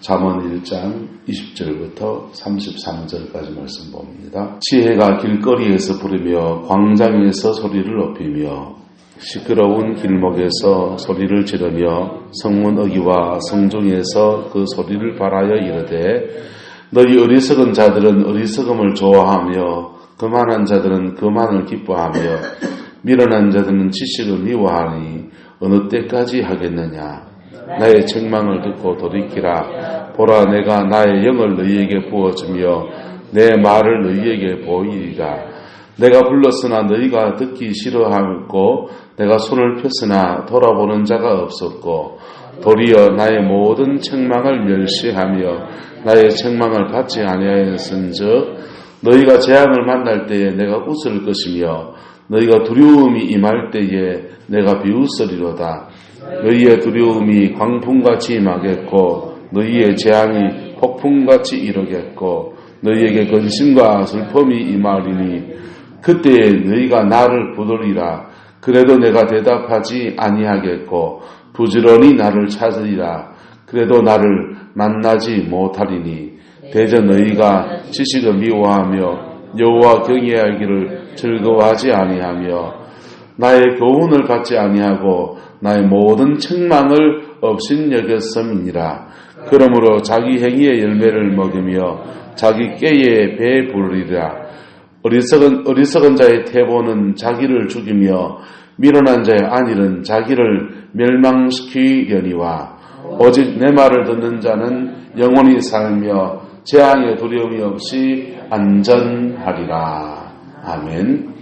잠언 1장 20절부터 33절까지 말씀 봅니다. 지혜가 길거리에서 부르며 광장에서 소리를 높이며 시끄러운 길목에서 소리를 지르며 성문 어귀와 성중에서 그 소리를 발하여 이르되 너희 어리석은 자들은 어리석음을 좋아하며 거만한 자들은 거만을 기뻐하며 미련한 자들은 지식을 미워하니 어느 때까지 하겠느냐. 나의 책망을 듣고 돌이키라. 보라, 내가 나의 영을 너희에게 부어주며 내 말을 너희에게 보이리라. 내가 불렀으나 너희가 듣기 싫어하고 내가 손을 폈으나 돌아보는 자가 없었고 도리어 나의 모든 책망을 멸시하며 나의 책망을 받지 아니하였은즉 너희가 재앙을 만날 때에 내가 웃을 것이며 너희가 두려움이 임할 때에 내가 비웃으리로다. 너희의 두려움이 광풍같이 임하겠고 너희의 재앙이 폭풍같이 이르겠고 너희에게 근심과 슬픔이 임하리니 그때에 너희가 나를 부르리라. 그래도 내가 대답하지 아니하겠고 부지런히 나를 찾으리라. 그래도 나를 만나지 못하리니 대저 너희가 지식을 미워하며 여호와 경외하기를 즐거워하지 아니하며 나의 교훈을 받지 아니하고 나의 모든 책망을 업신여겼음이니라. 그러므로 자기 행위의 열매를 먹으며 자기 깨에 배 부르리라. 어리석은 자의 태보는 자기를 죽이며 미련한 자의 안일은 자기를 멸망시키려니와 오직 내 말을 듣는 자는 영원히 살며 재앙의 두려움이 없이 안전하리라. 아멘.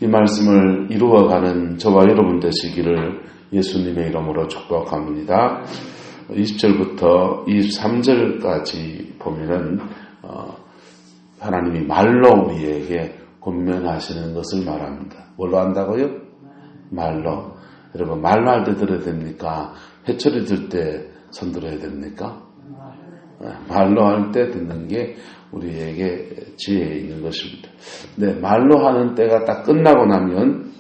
이 말씀을 이루어가는 저와 여러분 되시기를 예수님의 이름으로 축복합니다. 20절부터 23절까지 보면은 하나님이 말로 우리에게 권면하시는 것을 말합니다. 뭘로 한다고요? 말로. 여러분, 말로 할 때 들어야 됩니까? 회초리 들 때 손 들어야 됩니까? 말로 할 때 듣는 게 우리에게 지혜에 있는 것입니다. 네, 말로 하는 때가 딱 끝나고 나면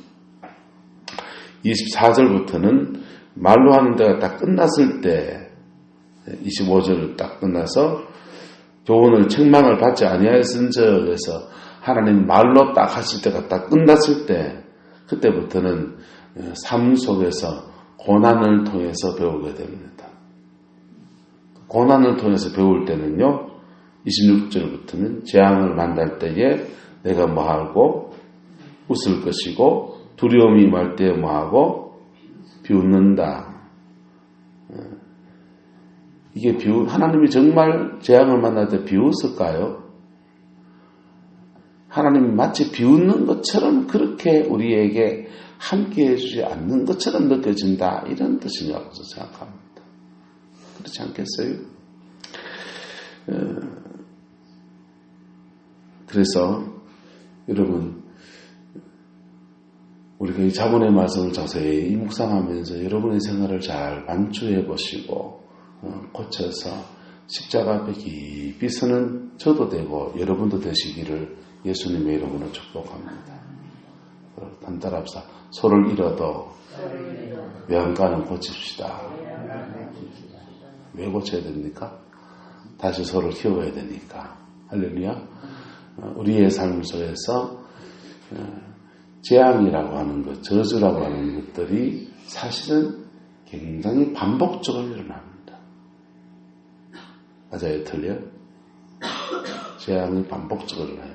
24절부터는 말로 하는 때가 딱 끝났을 때 25절을 딱 끝나서 교훈을 책망을 받지 아니하였은저에서 하나님 말로 딱 하실 때가 딱 끝났을 때 그때부터는 삶 속에서 고난을 통해서 배우게 됩니다. 고난을 통해서 배울 때는요 26절부터는 재앙을 만날 때에 내가 뭐하고 웃을 것이고 두려움이 임할 때에 뭐하고 비웃는다. 이게 하나님이 정말 재앙을 만날 때 비웃을까요? 하나님이 마치 비웃는 것처럼 그렇게 우리에게 함께 해주지 않는 것처럼 느껴진다. 이런 뜻이라고 생각합니다. 그렇지 않겠어요? 그래서 여러분 우리가 이 자본의 말씀을 자세히 묵상하면서 여러분의 생활을 잘 반추해 보시고 고쳐서 십자가 앞에 깊이 서는 저도 되고 여러분도 되시기를 예수님의 이름으로 축복합니다. 단단합시다. 소를 잃어도 외양간은 고칩시다. 왜 고쳐야 됩니까? 다시 소를 키워야 되니까. 할렐루야. 우리의 삶 속에서 재앙이라고 하는 것, 저주라고 하는 것들이 사실은 굉장히 반복적으로 일어납니다. 맞아요? 틀려요? 재앙이 반복적으로 일어나요.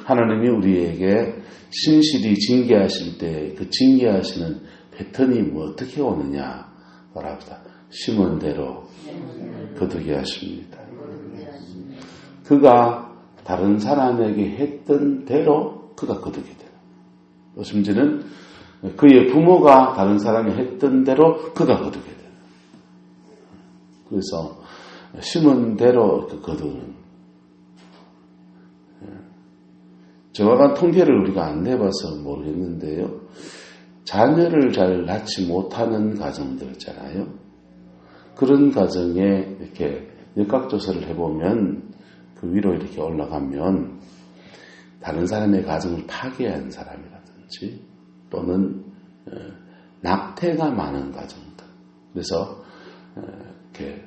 하나님이 우리에게 신실히 징계하실 때 그 징계하시는 패턴이 뭐 어떻게 오느냐 말합니다. 심은 대로 거두게 하십니다. 그가 다른 사람에게 했던 대로 그가 거두게 돼요. 심지어는 그의 부모가 다른 사람이 했던 대로 그가 거두게 돼요. 그래서 심은 대로 거두는. 정확한 통계를 우리가 안 내봐서 모르겠는데요. 자녀를 잘 낳지 못하는 가정들 있잖아요. 그런 가정에 이렇게 역학조사를 해보면 그 위로 이렇게 올라가면 다른 사람의 가정을 파괴한 사람이라든지 또는 낙태가 많은 가정들. 그래서 이렇게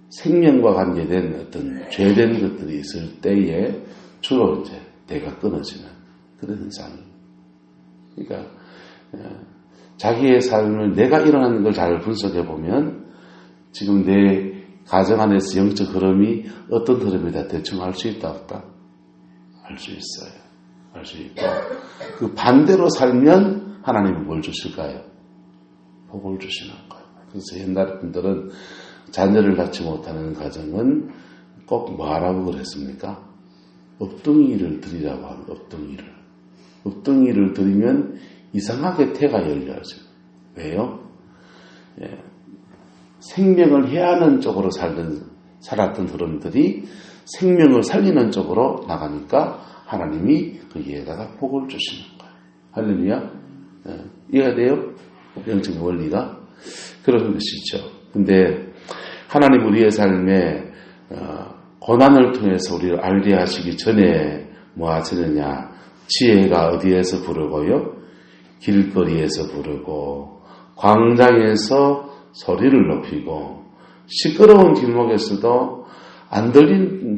생명과 관계된 어떤 죄된 것들이 있을 때에 주로 이제 대가 끊어지는 그런 현상입니다. 그러니까 자기의 삶을 내가 일어나는 걸 잘 분석해 보면 지금 내 가정 안에서 영적 흐름이 어떤 흐름이다 대충 알 수 있다 없다? 알 수 있어요. 알 수 있고 그 반대로 살면 하나님은 뭘 주실까요? 복을 주시는 거예요. 그래서 옛날 분들은 자녀를 갖지 못하는 가정은 꼭 뭐하라고 그랬습니까? 엎둥이를 드리라고 하는 엎둥이를. 엎둥이를 드리면 이상하게 태가 열려져. 왜요? 예. 생명을 해하는 쪽으로 살았던 흐름들이 생명을 살리는 쪽으로 나가니까 하나님이 거기에다가 복을 주시는 거예요. 할렐루야? 예. 이해가 돼요? 영적인 원리가? 그런 것이죠. 근데 하나님 우리의 삶에 고난을 통해서 우리를 알게 하시기 전에 뭐 하시느냐? 지혜가 어디에서 부르고요? 길거리에서 부르고 광장에서 소리를 높이고 시끄러운 길목에서도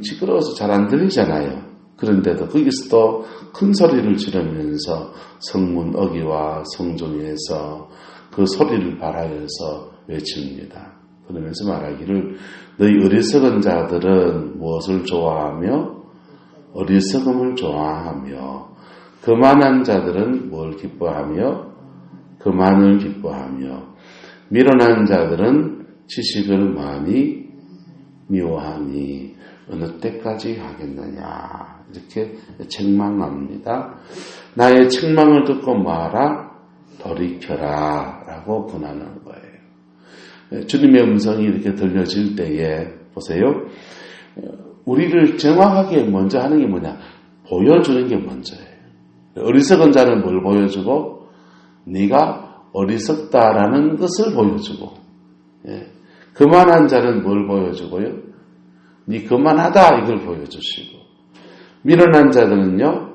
시끄러워서 잘 안 들리잖아요. 그런데도 거기서도 큰 소리를 지르면서 성문 어귀와 성중에서 그 소리를 발하여서 외칩니다. 그러면서 말하기를 너희 어리석은 자들은 무엇을 좋아하며 어리석음을 좋아하며 거만한 자들은 뭘 기뻐하며 거만을 기뻐하며 미련한 자들은 지식을 많이 미워하니 어느 때까지 하겠느냐 이렇게 책망합니다. 나의 책망을 듣고 뭐하라? 돌이켜라 라고 권하는 거예요. 주님의 음성이 이렇게 들려질 때에 보세요. 우리를 정확하게 먼저 하는 게 뭐냐? 보여주는 게 먼저예요. 어리석은 자는 뭘 보여주고 네가 어리석다라는 것을 보여주고 거만한 자는 뭘 보여주고요? 네 거만하다 이걸 보여주시고 미련한 자들은요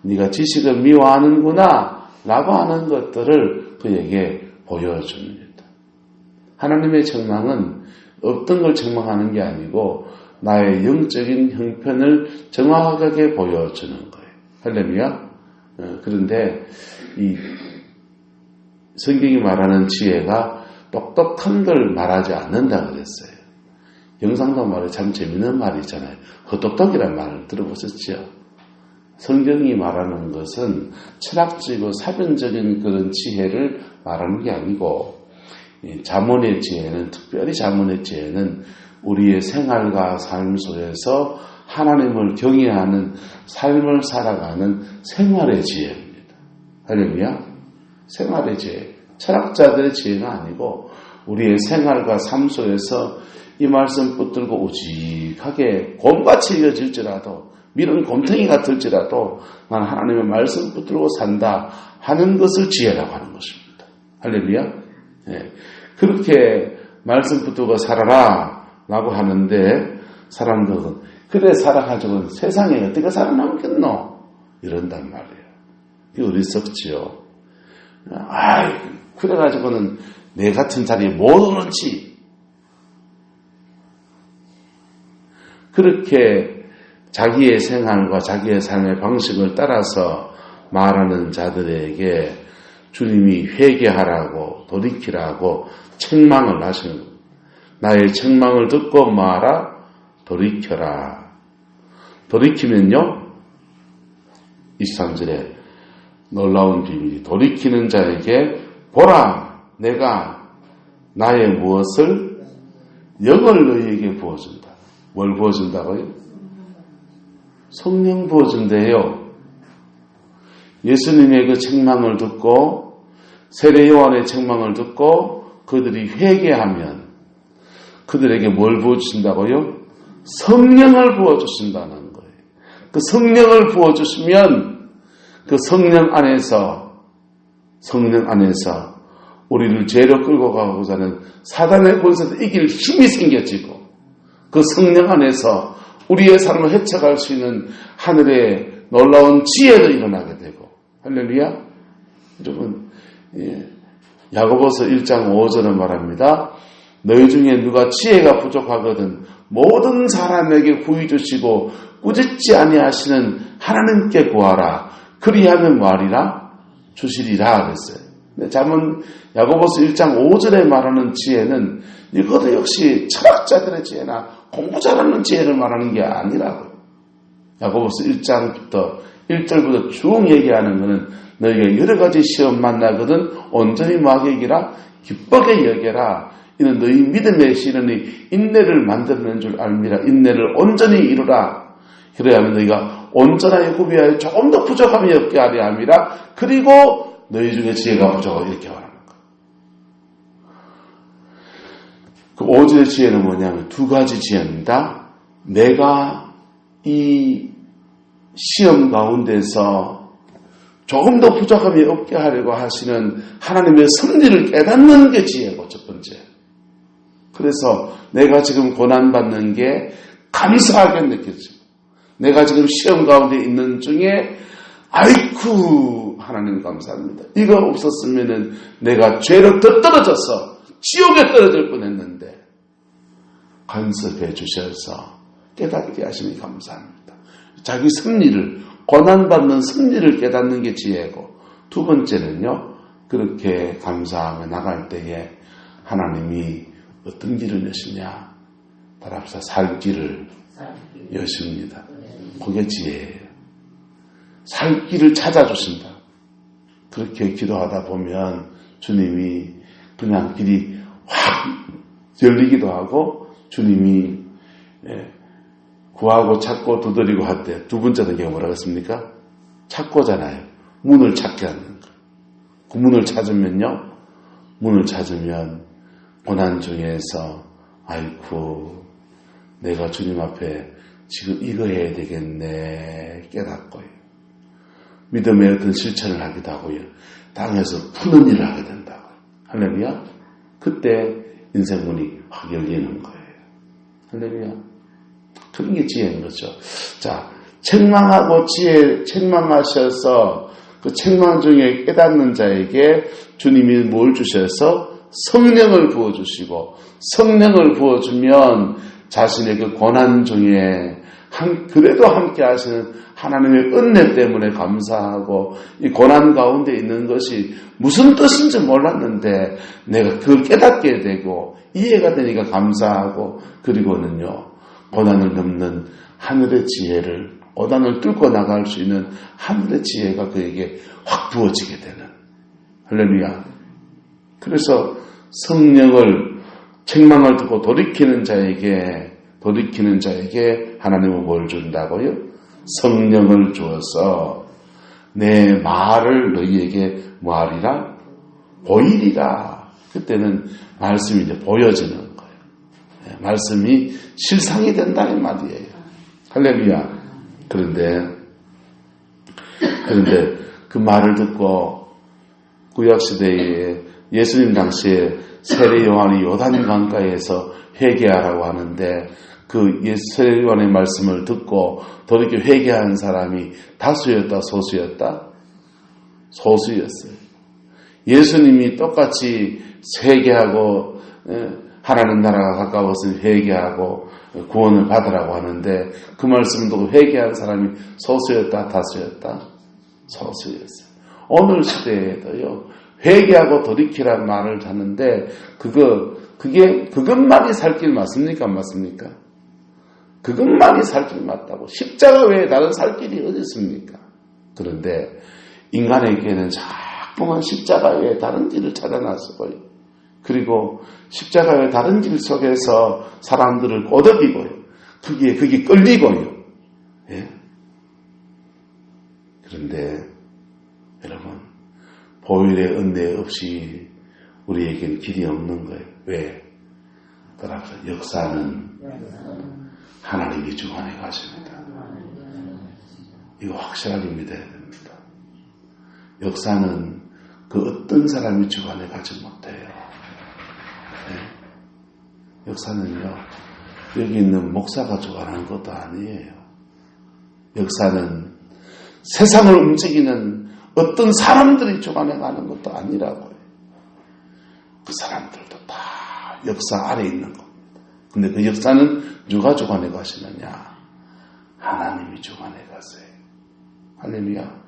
네가 지식을 미워하는구나 라고 하는 것들을 그에게 보여줍니다. 하나님의 책망은 없던 걸 책망하는 게 아니고 나의 영적인 형편을 정확하게 보여주는 거예요. 할렐루야. 그런데 이 성경이 말하는 지혜가 똑똑한 걸 말하지 않는다 그랬어요. 영상도 말에 참 재밌는 말이 있잖아요. 헛똑똑이라는 말을 들어보셨죠? 성경이 말하는 것은 철학적이고 사변적인 그런 지혜를 말하는 게 아니고 잠언의 지혜는 특별히 잠언의 지혜는 우리의 생활과 삶 속에서 하나님을 경외하는 삶을 살아가는 생활의 지혜입니다. 할렐루야. 생활의 지혜. 철학자들의 지혜가 아니고 우리의 생활과 삶 속에서 이 말씀 붙들고 오직하게 곰같이 이어질지라도 미련 곰탱이 같을지라도 난 하나님의 말씀 붙들고 산다 하는 것을 지혜라고 하는 것입니다. 할렐루야. 네. 그렇게 말씀 붙들고 살아라 라고 하는데 사람들은 그래 살아가지고는 세상에 어떻게 살아남겠노? 이런단 말이에요. 이게 어리석지요. 그래가지고는 내 같은 자리에 못 오는지 그렇게 자기의 생활과 자기의 삶의 방식을 따라서 말하는 자들에게 주님이 회개하라고 돌이키라고 책망을 하시는 겁니다. 나의 책망을 듣고 말아 돌이켜라. 돌이키면요 23절에 놀라운 비밀이 돌이키는 자에게 보라 내가 나의 무엇을 영을 너희에게 부어준다. 뭘 부어준다고요? 성령 부어준대요. 예수님의 그 책망을 듣고 세례 요한의 책망을 듣고 그들이 회개하면 그들에게 뭘 부어주신다고요? 성령을 부어주신다는 거예요. 그 성령을 부어주시면 그 성령 안에서 우리를 죄로 끌고 가고자 하는 사단의 권세를 이길 힘이 생겨지고 그 성령 안에서 우리의 삶을 헤쳐갈 수 있는 하늘의 놀라운 지혜도 일어나게 되고 할렐루야. 여러분 야고보서 1장 5절은 말합니다. 너희 중에 누가 지혜가 부족하거든 모든 사람에게 후히 주시고 꾸짖지 아니하시는 하나님께 구하라. 그리하면 뭐하리라? 주시리라 그랬어요. 잠언 야고보서 1장 5절에 말하는 지혜는 이것도 역시 철학자들의 지혜나 공부 잘하는 지혜를 말하는 게 아니라고요. 야고보서 1장부터 1절부터 쭉 얘기하는 것은 너희가 여러 가지 시험 만나거든 온전히 뭐하게 여기라? 기쁘게 여겨라. 이는 너희 믿음의 시련이 인내를 만들어낸 줄 알미라. 인내를 온전히 이루라. 그래야 하면 너희가 온전하게 구비하여 조금 더 부족함이 없게 하려 함이라. 그리고 너희 중에 지혜가 부족하고 이렇게 말하는 거예요. 그 5절의 지혜는 뭐냐면 두 가지 지혜입니다. 내가 이 시험 가운데서 조금 더 부족함이 없게 하려고 하시는 하나님의 섭리를 깨닫는 게 지혜고 첫 번째. 그래서 내가 지금 고난받는 게 감사하게 느껴지고 내가 지금 시험 가운데 있는 중에 아이쿠 하나님 감사합니다. 이거 없었으면은 내가 죄로 더 떨어져서 지옥에 떨어질 뻔했는데 간섭해 주셔서 깨닫게 하시니 감사합니다. 자기 승리를 고난받는 승리를 깨닫는 게 지혜고 두 번째는요. 그렇게 감사하며 나갈 때에 하나님이 어떤 길을 여시냐 바랍시다. 살 길을 여십니다. 그게 지혜예요. 살 길을 찾아주신다. 그렇게 기도하다 보면 주님이 그냥 길이 확 열리기도 하고 주님이 구하고 찾고 두드리고 할 때 두 번째 단계가 뭐라고 했습니까? 찾고잖아요. 문을 찾게 하는 거. 그 문을 찾으면요. 문을 찾으면 고난 중에서 아이쿠 내가 주님 앞에 지금 이거 해야 되겠네 깨닫고요. 믿음의 어떤 실천을 하기도 하고요. 땅에서 푸는 일을 하게 된다고요. 할렐루야. 그때 인생문이 확 열리는 거예요. 할렐루야. 그런 게 지혜인 거죠. 자, 책망하고 지혜, 책망하셔서 그 책망 중에 깨닫는 자에게 주님이 뭘 주셔서 성령을 부어주시고 성령을 부어주면 자신의 그 고난 중에 그래도 함께 하시는 하나님의 은혜 때문에 감사하고 이 고난 가운데 있는 것이 무슨 뜻인지 몰랐는데 내가 그걸 깨닫게 되고 이해가 되니까 감사하고 그리고는요 고난을 넘는 하늘의 지혜를 고난을 뚫고 나갈 수 있는 하늘의 지혜가 그에게 확 부어지게 되는 할렐루야. 그래서 성령을 책망을 듣고 돌이키는 자에게 하나님은 뭘 준다고요? 성령을 주어서 내 말을 너희에게 뭐하리라? 보이리라. 그때는 말씀이 이제 보여지는 거예요. 말씀이 실상이 된다는 말이에요. 할렐루야. 그런데 그 말을 듣고 구약시대에 예수님 당시에 세례 요한이 요단 강가에서 회개하라고 하는데 그 세례 요한의 말씀을 듣고 돌이켜 회개한 사람이 다수였다 소수였다? 소수였어요. 예수님이 똑같이 회개하고 하나님 나라가 가까워서 회개하고 구원을 받으라고 하는데 그 말씀을 듣고 회개한 사람이 소수였다 다수였다? 소수였어요. 오늘 시대에도요 회개하고 돌이키라는 말을 하는데 그것만이 살 길 맞습니까? 안 맞습니까? 그것만이 살 길 맞다고. 십자가 외에 다른 살 길이 어디 있습니까? 그런데 인간에게는 자꾸만 십자가 외에 다른 길을 찾아놨어요. 그리고 십자가 외에 다른 길 속에서 사람들을 꼬드기고요. 그게 끌리고요. 예? 그런데 여러분 보혈의 은혜 없이 우리에겐 길이 없는 거예요. 왜? 따라서 역사는 하나님이 주관해 가십니다. 이거 확실하게 믿어야 됩니다. 역사는 그 어떤 사람이 주관해 가지 못해요. 네? 역사는요, 여기 있는 목사가 주관하는 것도 아니에요. 역사는 세상을 움직이는 어떤 사람들이 주관해 가는 것도 아니라고요. 그 사람들도 다 역사 아래 있는 것. 근데 그 역사는 누가 주관해 가시느냐? 하나님이 주관해 가세요. 할렐루야.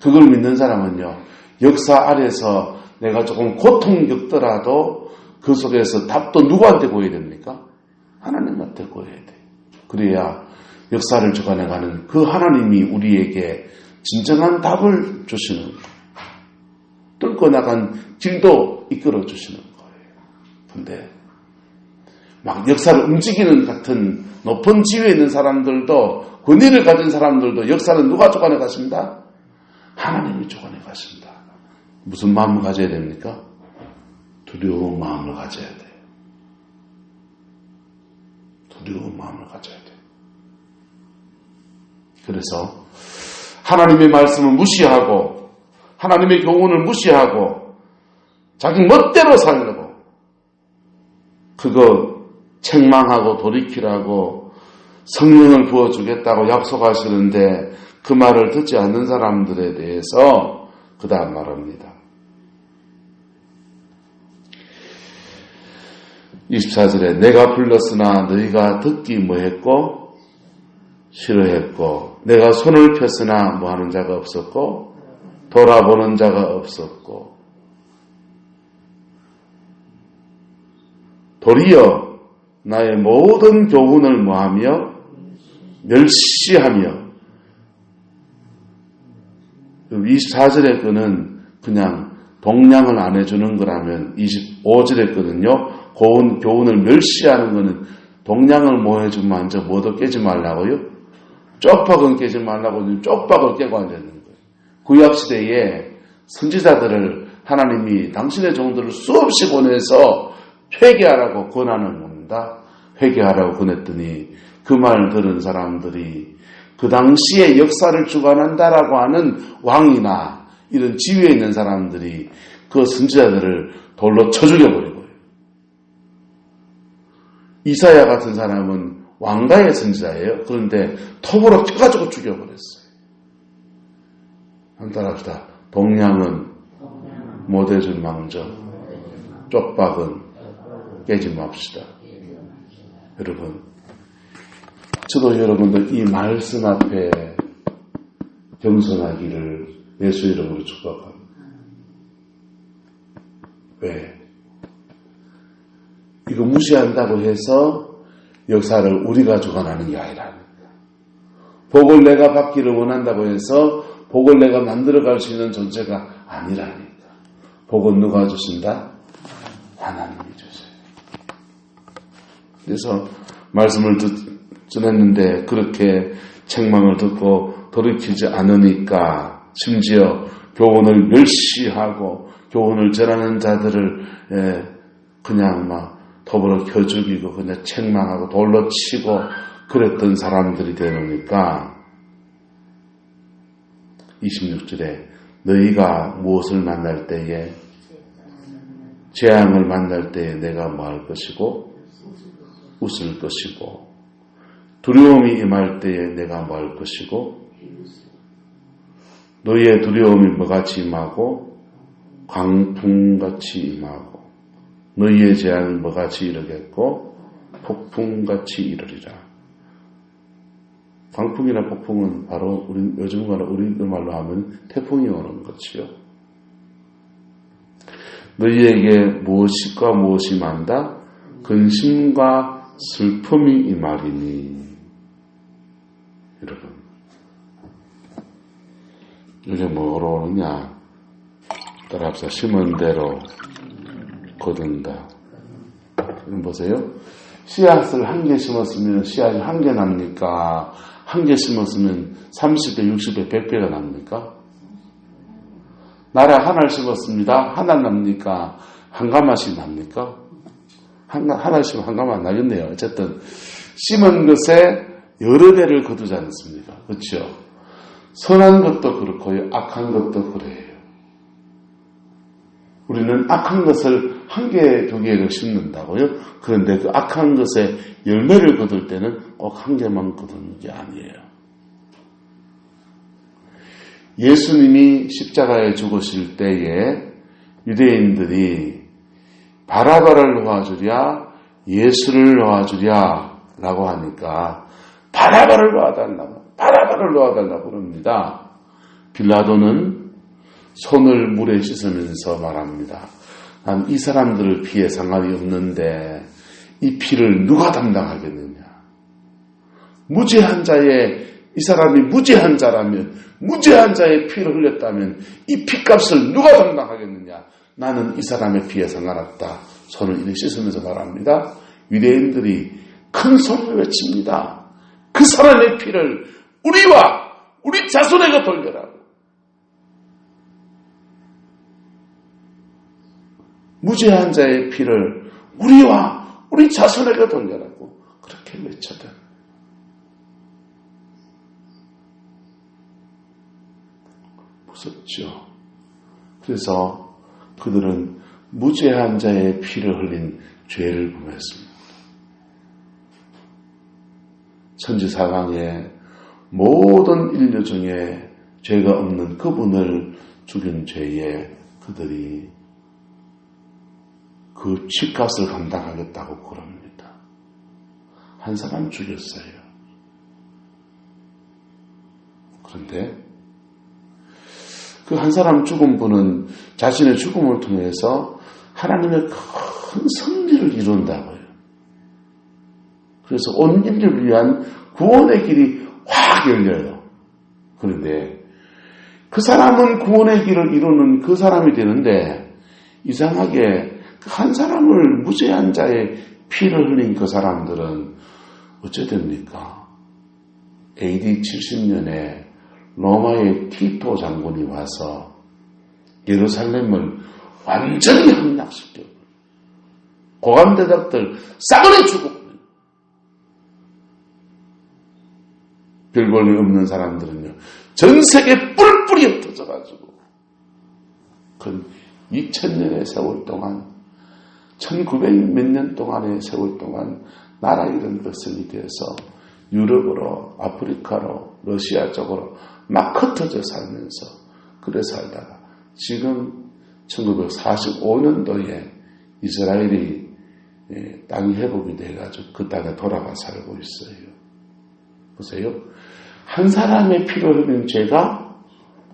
그걸 믿는 사람은요, 역사 아래서 내가 조금 고통 겪더라도 그 속에서 답도 누구한테 구해야 됩니까? 하나님한테 구해야 돼. 그래야 역사를 주관해가는 그 하나님이 우리에게 진정한 답을 주시는 거예요. 뚫고 나간 길도 이끌어 주시는 거예요. 근데 막 역사를 움직이는 같은 높은 지위에 있는 사람들도, 권위를 가진 사람들도 역사는 누가 주관해 가십니다? 하나님이 주관해 가십니다. 무슨 마음을 가져야 됩니까? 두려운 마음을 가져야 돼요. 두려운 마음을 가져야 돼요. 그래서 하나님의 말씀을 무시하고 하나님의 교훈을 무시하고 자기 멋대로 살려고 그거 책망하고 돌이키라고 성령을 부어주겠다고 약속하시는데 그 말을 듣지 않는 사람들에 대해서 그 다음 말합니다. 24절에 내가 불렀으나 너희가 듣기 뭐했고 싫어했고 내가 손을 폈으나 뭐하는 자가 없었고 돌아보는 자가 없었고 도리어 나의 모든 교훈을 뭐하며 멸시하며 24절의 거는 그냥 동량을 안 해주는 거라면 25절의 거는요 교훈을 멸시하는 거는 동량을 뭐 해주면 앉아 뭐도 깨지 말라고요? 쪽박은 깨지 말라고 쪽박을 깨고 앉아있는 거예요. 구약시대에 선지자들을 하나님이 당신의 종들을 수없이 보내서 회개하라고 권하는 겁니다. 회개하라고 권했더니 그 말을 들은 사람들이 그 당시에 역사를 주관한다라고 하는 왕이나 이런 지위에 있는 사람들이 그 선지자들을 돌로 쳐 죽여버리고요. 이사야 같은 사람은 왕가의 선지자예요. 그런데 톱으로 쳐가지고 죽여버렸어요. 한번 따라합시다. 동량은 못 해줄 망정, 쪽박은 깨지 맙시다. 여러분, 저도 여러분들 이 말씀 앞에 겸손하기를 예수 이름으로 축복합니다. 왜? 이거 무시한다고 해서 역사를 우리가 주관하는 게 아니라니까. 복을 내가 받기를 원한다고 해서 복을 내가 만들어갈 수 있는 존재가 아니라니까. 복은 누가 주신다? 하나님이 주세요. 그래서 말씀을 전했는데 그렇게 책망을 듣고 돌이키지 않으니까 심지어 교훈을 멸시하고 교훈을 전하는 자들을 그냥 막 톱으로 켜 죽이고 그냥 책망하고 돌로 치고 그랬던 사람들이 되니까 26절에 너희가 무엇을 만날 때에 재앙을 만날 때에 내가 뭐 할 것이고 웃을 것이고 두려움이 임할 때에 내가 뭐 할 것이고 너희의 두려움이 뭐같이 임하고 광풍같이 임하고 너희의 재앙이 뭐같이 이르겠고 폭풍같이 이르리라. 광풍이나 폭풍은 바로 요즘 말로 하면 태풍이 오는 것이요. 너희에게 무엇과 무엇이 만다? 근심과 슬픔이 임하리니. 여러분, 이게 뭐로 오느냐? 따라합시다. 심은 대로 거둔다. 여러분 보세요. 씨앗을 한 개 심었으면 씨앗이 한 개 납니까? 한 개 심었으면 30배, 60배, 100배가 납니까? 나라 하나를 심었습니다. 하나 납니까? 한 가마씩 납니까? 하나 심으면 한 가마 안 나겠네요. 어쨌든 심은 것에 여러 배를 거두지 않습니까? 그렇죠? 선한 것도 그렇고요. 악한 것도 그래요. 우리는 악한 것을 한 개, 두 개를 심는다고요? 그런데 그 악한 것에 열매를 거둘 때는 꼭 한 개만 거두는 게 아니에요. 예수님이 십자가에 죽으실 때에 유대인들이 바라바를 놓아주랴 예수를 놓아주랴 라고 하니까 바라바를 놓아달라고 그럽니다. 빌라도는 손을 물에 씻으면서 말합니다. 난 이 사람들을 피해 상관이 없는데 이 피를 누가 담당하겠느냐. 무죄한 자의, 이 사람이 무죄한 자라면, 무죄한 자의 피를 흘렸다면 이 피값을 누가 담당하겠느냐. 나는 이 사람의 피에 상관없다. 손을 이렇게 씻으면서 말합니다. 유대인들이 큰 소리를 외칩니다. 그 사람의 피를 우리와 우리 자손에게 돌려라고. 무죄한 자의 피를 우리와 우리 자손에게 돌려라고 그렇게 외쳐든. 무섭죠. 그래서 그들은 무죄한 자의 피를 흘린 죄를 범했습니다. 천지사방의 모든 인류 중에 죄가 없는 그분을 죽인 죄에 그들이 그 죗값을 감당하겠다고 그럽니다. 한 사람 죽였어요. 그런데 그 한 사람 죽은 분은 자신의 죽음을 통해서 하나님의 큰 승리를 이룬다고요. 그래서 온 인류를 위한 구원의 길이 확 열려요. 그런데 그 사람은 구원의 길을 이루는 그 사람이 되는데 이상하게 한 사람을 무죄한 자의 피를 흘린 그 사람들은 어째 됩니까? AD 70년에 로마의 티토 장군이 와서 예루살렘을 완전히 함락시켜 고관대작들 싸그리 죽었고 별 볼 일 없는 사람들은요 전 세계 뿔뿔이 흩어져가지고 그 2000년의 세월 동안 1900 몇 년 동안의 세월 동안 나라 이런 것을 되어서 유럽으로 아프리카로 러시아 쪽으로 막 흩어져 살면서 그래 살다가 지금 1945년도에 이스라엘이 땅이 회복이 돼가지고 그 땅에 돌아가 살고 있어요. 보세요. 한 사람의 피를 흘린 죄가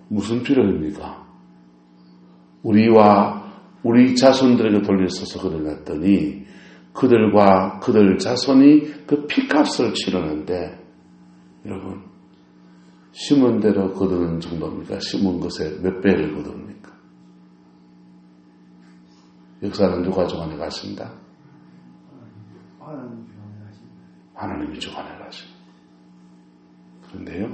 무슨 피를 흘립니까? 우리와 우리 자손들에게 돌려서서 그들 냈더니 그들과 그들 자손이 그 피값을 치르는데 여러분 심은 대로 거두는 정도입니까? 심은 것에 몇 배를 거둡니까? 역사는 누가 주관해 가십니다? 하나님이 주관해 가십니다. 그런데요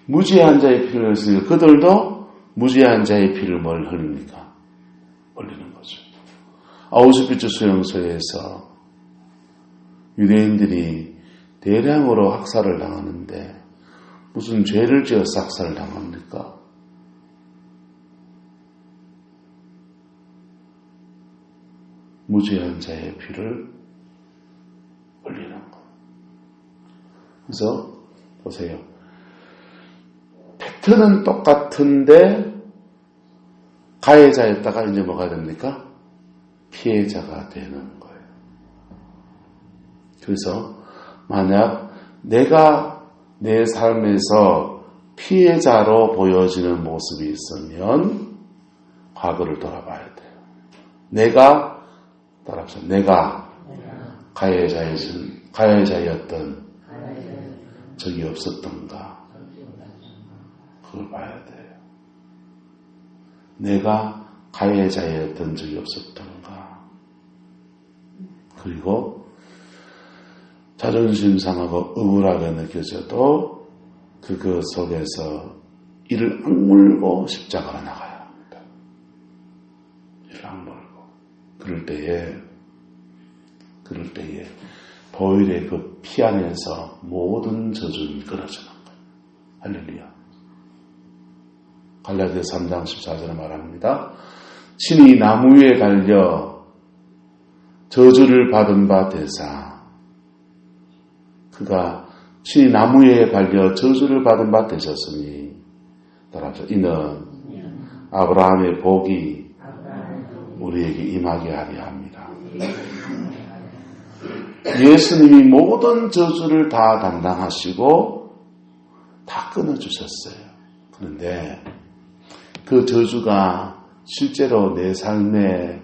무죄한 자의 피를 흘리니까 그들도 무죄한 자의 피를 뭘 흘립니까? 흘리는 거죠. 아우슈비츠 수용소에서 유대인들이 대량으로 학살을 당하는데 무슨 죄를 지어서 학살을 당합니까? 무죄한 자의 피를 흘리는 것. 그래서 보세요. 팩트는 똑같은데 가해자였다가 이제 뭐가 됩니까? 피해자가 되는 거예요. 그래서 만약 내가 내 삶에서 피해자로 보여지는 모습이 있으면 과거를 돌아봐야 돼요. 내가 가해자였던 적이 없었던가 그걸 봐야 돼요. 내가 가해자였던 적이 없었던가 그리고 자존심 상하고 억울하게 느껴져도 그 속에서 이를 악물고 십자가로 나가야 합니다. 이를 악물고 그럴 때에 보혈의 그 피 안에서 모든 저주는 끊어지는 거예요. 할렐루야. 갈라디아서 3장 14절에 말합니다. 친히 나무 위에 달려 저주를 받은 바 되사 그가 친히 나무 위에 달려 저주를 받은 바 되셨으니 따라서 이는 아브라함의 복이 우리에게 임하게 하려 합니다. 예수님이 모든 저주를 다 담당하시고 다 끊어주셨어요. 그런데 그 저주가 실제로 내 삶의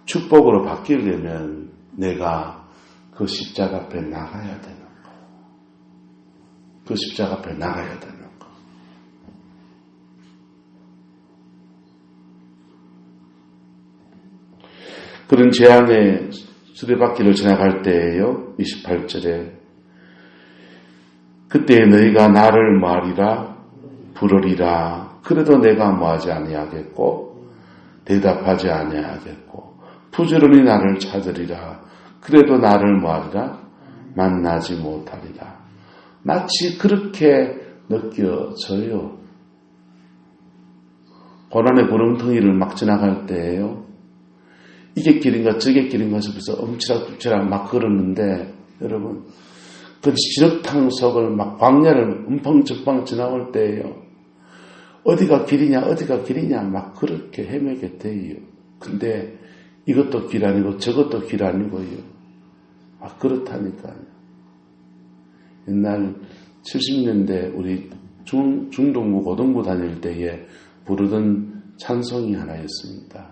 축복으로 바뀌려면 내가 그 십자가 앞에 나가야 되는 거예요. 그 십자가 앞에 나가야 되는 거예요. 그런 재앙의 수레바퀴를 지나갈 때에요. 28절에 그때 너희가 나를 뭐하리라 부르리라. 그래도 내가 뭐하지 아니하겠고 대답하지 아니하겠고 부지런히 나를 찾으리라. 그래도 나를 뭐하리라 만나지 못하리라. 마치 그렇게 느껴져요. 고난의 구렁텅이를 막 지나갈 때에요. 이게 길인가 저게 길인가 싶어서 엄치락불치락 막 걸었는데 여러분 그 지륵탕 속을 막 광야를 음펑적방 지나올 때에요. 어디가 길이냐 막 그렇게 헤매게 돼요. 근데 이것도 길 아니고 저것도 길 아니고요. 막 그렇다니까요. 옛날 70년대 우리 중동부 고등부 다닐 때에 부르던 찬송이 하나 있습니다.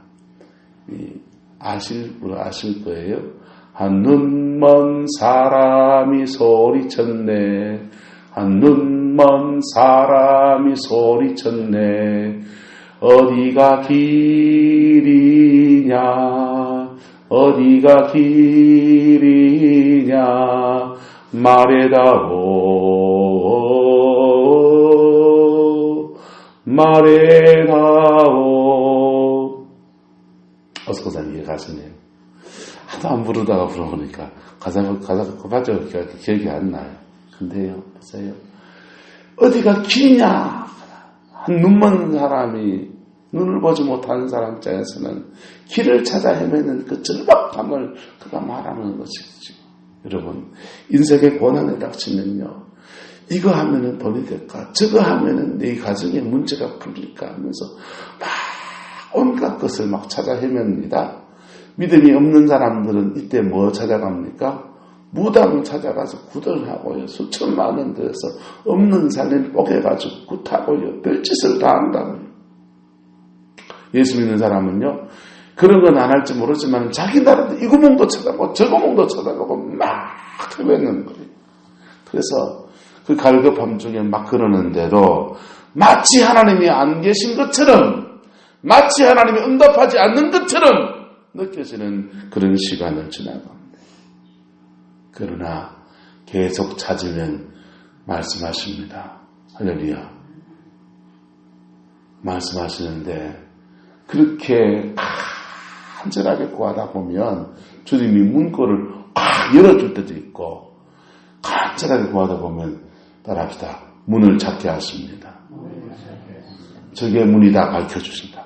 아실 거예요. 한 눈먼 사람이 소리쳤네. 한 눈먼 사람이 소리쳤네. 어디가 길이냐 어디가 길이냐 말해다오. 어스코산 이해 가시네요. 하도 안 부르다가 불러보니까 가사가 기억이 안 나요. 근데요, 보세요. 어디가 길이냐? 한 눈먼 사람이 눈을 보지 못하는 사람 입장에서는 길을 찾아 헤매는 그 절박함을 그가 말하는 것이죠. 여러분, 인생의 고난에 닥치면요. 이거 하면은 돈이 될까? 저거 하면은 내 가정에 문제가 풀릴까? 하면서 막 온갖 것을 막 찾아 헤맵니다. 믿음이 없는 사람들은 이때 뭐 찾아갑니까? 무당 찾아가서 구걸하고요. 수천만 원 들여서 없는 살림 뽀개가지고 굿하고요. 별짓을 다 한다고요. 예수 믿는 사람은요. 그런 건 안 할지 모르지만 자기 나라도 이 구멍도 쳐다보고 저 구멍도 쳐다보고 막 헤매는 거예요. 그래서 그 갈급함 중에 막 그러는데도 마치 하나님이 안 계신 것처럼 마치 하나님이 응답하지 않는 것처럼 느껴지는 그런 시간을 지나갑니다. 그러나 계속 찾으면 말씀하십니다. 할렐루야. 말씀하시는데 그렇게 간절하게 구하다 보면 주님이 문고를 꽉 열어줄 때도 있고 간절하게 구하다 보면 따라합시다. 문을 찾게 하십니다. 저게 문이 다 밝혀주신다.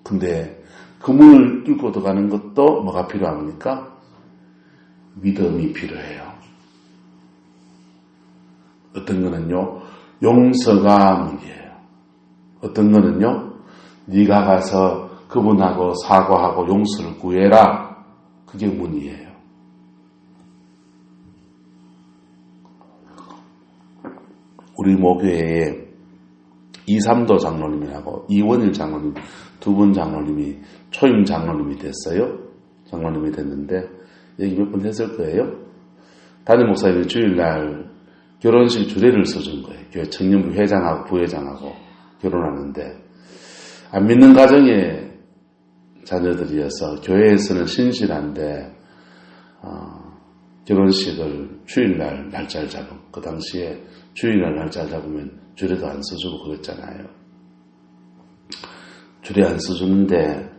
근데 그 문을 뚫고 들어가는 것도 뭐가 필요합니까? 믿음이 필요해요. 어떤 거는요, 용서가 문제예요. 어떤 거는요, 네가 가서 그분하고 사과하고 용서를 구해라. 그게 문이에요. 우리 모교회에 이삼도 장로님이라고 이원일 장로님 두 분 장로님이 초임 장로님이 됐어요. 장로님이 됐는데 얘기 몇 번 했을 거예요. 담임 목사님이 주일날 결혼식 주례를 써준 거예요. 교회 청년부 회장하고 부회장하고 결혼하는데 안 믿는 가정의 자녀들이어서 교회에서는 신실한데 결혼식을 주일날 날짜를 잡은 그 당시에 주일날 날짜를 잡으면 주례도 안 써주고 그랬잖아요. 주례 안 써주는데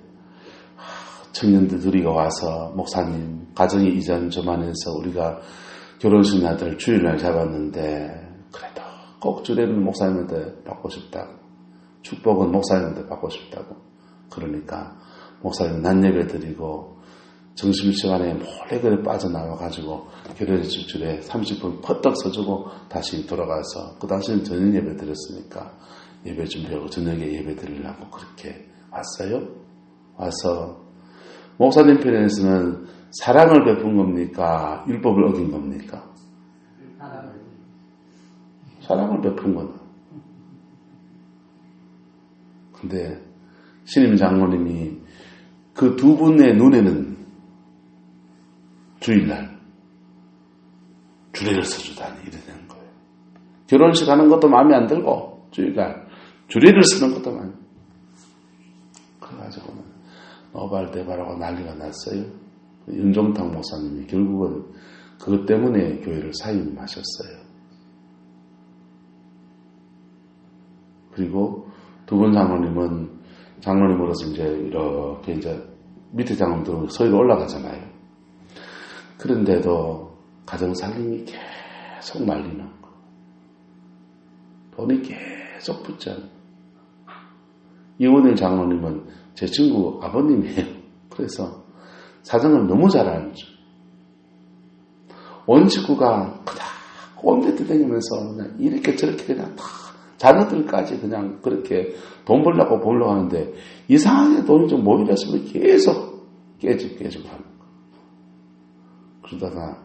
청년들 둘이가 와서 목사님 가정이 이전저만해서 우리가 결혼식 날을 주일날 잡았는데 그래도 꼭 주례는 목사님한테 받고 싶다고 축복은 목사님한테 받고 싶다고 그러니까 목사님 낮 예배 드리고 점심시간에 몰래 그래 빠져나와가지고 결혼식 주례 30분 퍼떡 써주고 다시 돌아가서 그 당시는 저녁 예배 드렸으니까 예배 준비하고 저녁에 예배 드리려고 그렇게 왔어요. 와서 목사님 편에서는 사랑을 베푼 겁니까? 율법을 어긴 겁니까? 사랑을 베푼 거다. 근데 신임 장로님이 그 두 분의 눈에는 주일날 주례를 써주다니 이래 된 거예요. 결혼식 하는 것도 마음에 안 들고 주일날 주례를 쓰는 것도 마음에 그래가지고 노발대발하고 난리가 났어요. 윤종탁 목사님이 결국은 그것 때문에 교회를 사임하셨어요. 그리고 두 분 장로님으로서 이제 이렇게 이제 밑에 장로님들은 서위로 올라가잖아요. 그런데도 가정 살림이 계속 말리는 거. 돈이 계속 붙잖아요. 이원일 장로님은 제 친구 아버님이에요. 그래서 사정을 너무 잘 알죠. 온 식구가 그냥 꼼대때 다니면서 그냥 이렇게 저렇게 그냥 다 자녀들까지 그냥 그렇게 돈 벌려고 하는데 이상하게 돈이 좀 모이랬으면 계속 깨지고 하는 거. 그러다가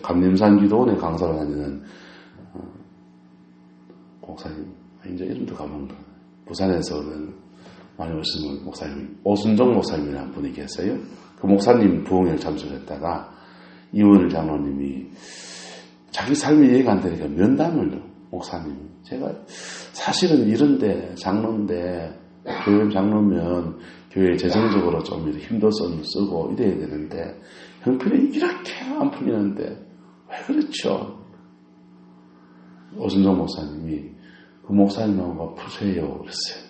감림산 기도원에 강사를 다니는 목사님, 이제 이름도 까먹는다. 부산에서는 많이 오시는 목사님, 오순정 목사님이라는 분이 계세요. 그 목사님 부흥회를 참석했다가 이원일 장로님이 자기 삶이 이해가 안 되니까 면담을 목사님, 제가 사실은 이런데 장로인데 교회 장로면 교회 재정적으로 좀 힘도 쓰고 이래야 되는데 형편이 이렇게 안 풀리는데 왜 그렇죠? 오순정 목사님이 그 목사님하고 푸세요 그랬어요.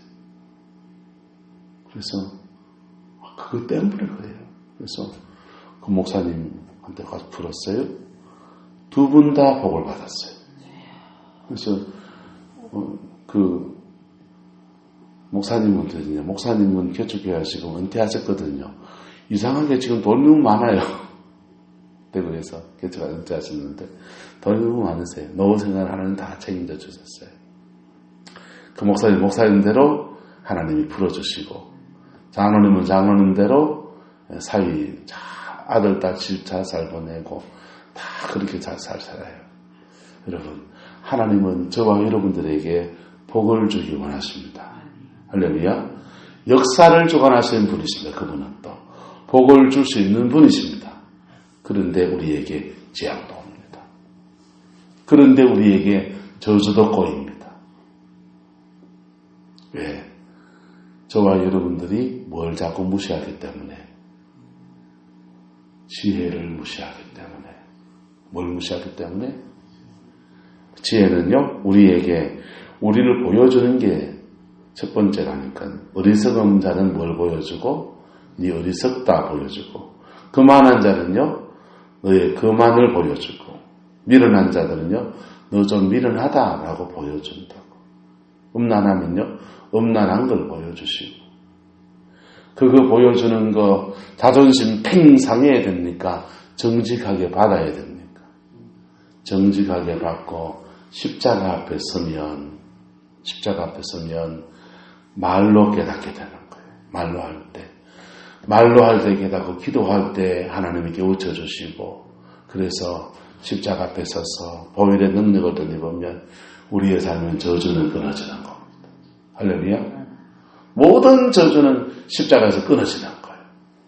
그래서 그것 때문에 그래요. 그래서 그 목사님한테 가서 풀었어요. 두 분 다 복을 받았어요. 그래서 그 목사님은 개척교회 하시고 은퇴하셨거든요. 이상하게 지금 돈이 너무 많아요. 대구에서 개척 은퇴하셨는데 돈이 너무 많으세요. 노후 생활 하나는 다 책임져 주셨어요. 그 목사님대로 하나님이 풀어주시고 장로님은 장로님대로 사위 아들 딸 집 잘 보내고 다 그렇게 잘 살아요. 여러분, 하나님은 저와 여러분들에게 복을 주기 원하십니다. 할렐루야. 역사를 주관하시는 분이십니다. 그분은 또 복을 줄 수 있는 분이십니다. 그런데 우리에게 재앙도 옵니다. 그런데 우리에게 저주도 꼬입니다. 왜? 저와 여러분들이 뭘 자꾸 무시하기 때문에, 지혜를 무시하기 때문에, 뭘 무시하기 때문에? 지혜는요, 우리를 보여주는 게 첫 번째라니까. 어리석은 자는 뭘 보여주고, 네 어리석다 보여주고, 그만한 자는요, 너의 그만을 보여주고, 미련한 자들은요, 너 좀 미련하다라고 보여준다고. 음란하면요, 음란한 걸 보여주시고. 그거 보여주는 거 자존심 팽 상해야 됩니까? 정직하게 받아야 됩니까? 정직하게 받고 십자가 앞에 서면 말로 깨닫게 되는 거예요. 말로 할 때 깨닫고 기도할 때 하나님이 깨우쳐 주시고, 그래서 십자가 앞에 서서 보혈의 능력을 덧입으면 우리의 삶은 저주는 끊어지는 겁니다. 할렐루야. 모든 저주는 십자가에서 끊어지는 거예요.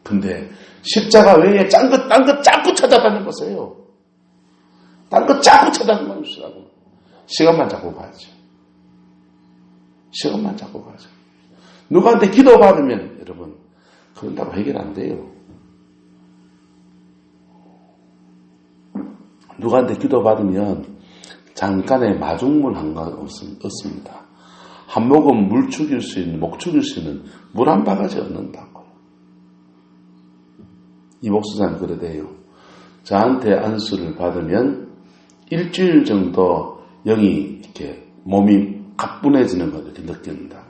근데 십자가 외에 딴 것 자꾸 찾아다니는 거세요. 딴 것 자꾸 찾아다니시라고. 시간만 자꾸 가야죠. 시간만 자꾸 가죠. 누구한테 기도받으면 여러분 그런다고 해결 안 돼요. 누구한테 기도받으면 잠깐의 마중물 한가 없습니다. 한 모금 목 죽일 수 있는 물 한 바가지 얻는다고요. 이 목수자는 그러대요. 저한테 안수를 받으면 일주일 정도 영이 이렇게 몸이 가뿐해지는 걸 이렇게 느낀다.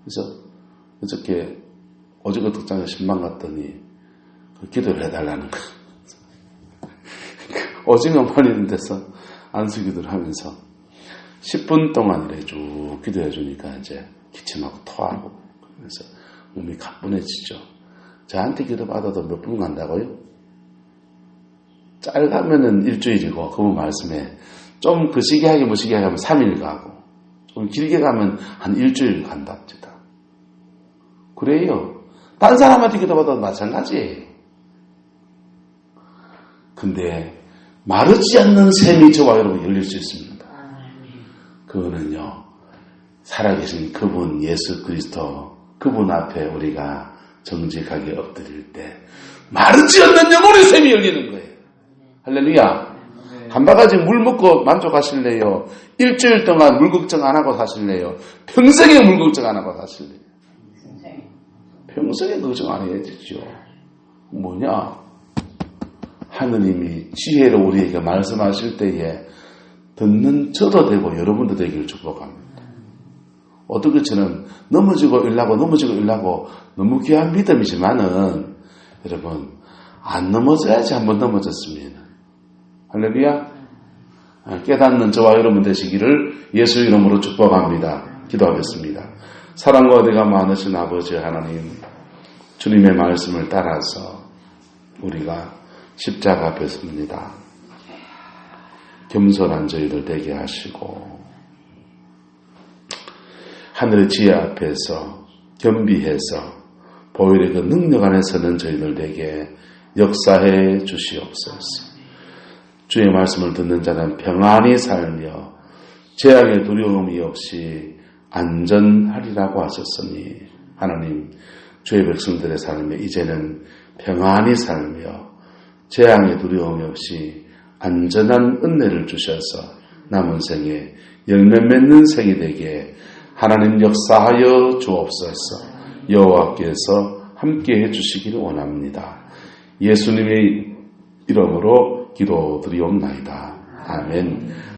그래서 어저께 특장에 신방 갔더니 기도를 해달라는 거예요. 오징어 말리는 데서 안수 기도를 하면서 10분 동안 이래 쭉 기도해 주니까 이제 기침하고 토하고 그래서 몸이 가뿐해지죠. 저한테 기도 받아도 몇 분 간다고요? 짧으면은 일주일이고 그분 말씀에 좀 그 시기하게 무시기하게 하면 3일 가고 좀 길게 가면 한 일주일 간답니다. 그래요. 딴 사람한테 기도 받아도 마찬가지예요. 근데 마르지 않는 샘이 저와 여러분 열릴 수 있습니다. 그거는요, 살아계신 그분 예수 그리스도 그분 앞에 우리가 정직하게 엎드릴 때 마르지 않는 영혼의 샘이 열리는 거예요. 할렐루야. 한 바가지 물 먹고 만족하실래요? 일주일 동안 물 걱정 안 하고 사실래요? 평생에 물 걱정 안 하고 사실래요? 평생에 걱정 안 해야 되죠. 뭐냐? 하느님이 지혜로 우리에게 말씀하실 때에 듣는 저도 되고 여러분도 되기를 축복합니다. 어떻게 저는 넘어지고 일나고 너무 귀한 믿음이지만은 여러분 안 넘어져야지 한번 넘어졌습니다. 할렐루야. 깨닫는 저와 여러분 되시기를 예수 이름으로 축복합니다. 기도하겠습니다. 사랑과 은혜가 많으신 아버지 하나님, 주님의 말씀을 따라서 우리가 십자가 앞에 섭니다. 겸손한 저희들 되게 하시고 하늘의 지혜 앞에서 겸비해서 보혈의 그 능력 안에 서는 저희들 되게 역사해 주시옵소서. 주의 말씀을 듣는 자는 평안히 살며 재앙의 두려움이 없이 안전하리라고 하셨으니 하나님, 주의 백성들의 삶에 이제는 평안히 살며 재앙의 두려움이 없이 안전한 은혜를 주셔서 남은 생에 열매 맺는 생이 되게 하나님 역사하여 주옵소서. 여호와께서 함께해 주시기를 원합니다. 예수님의 이름으로 기도드리옵나이다. 아멘.